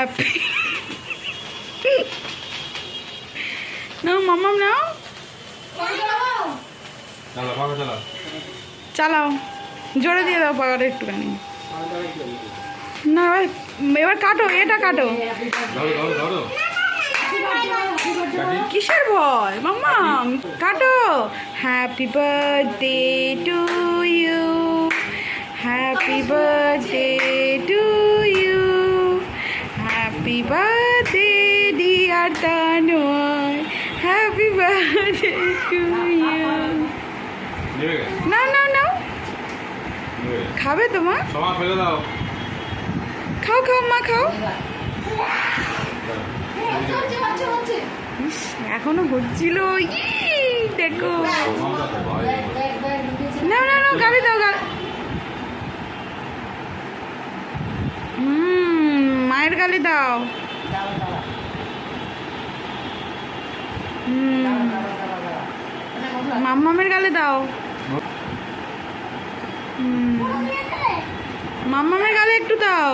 Happy নাও মাম্মাম নাও, চালাও জোরে দিয়ে দাও পাখাটা একটুখানি। না এবার এবার কাটো, এটা কাটো। কিসের ভয় মাম্মাম, কাটো। Happy birthday to you, happy birthday to you, happy birthday dear Tanay, happy birthday to you. না না না, খাবে তোমার? খাও খাও মা খাও। এখনো হচ্ছিল, দেখো। না না না, গালি দাও গালি। মায়ের গালি দাও। মাম্মামের গালি দাও। মাম্মামের গালি একটু দাও।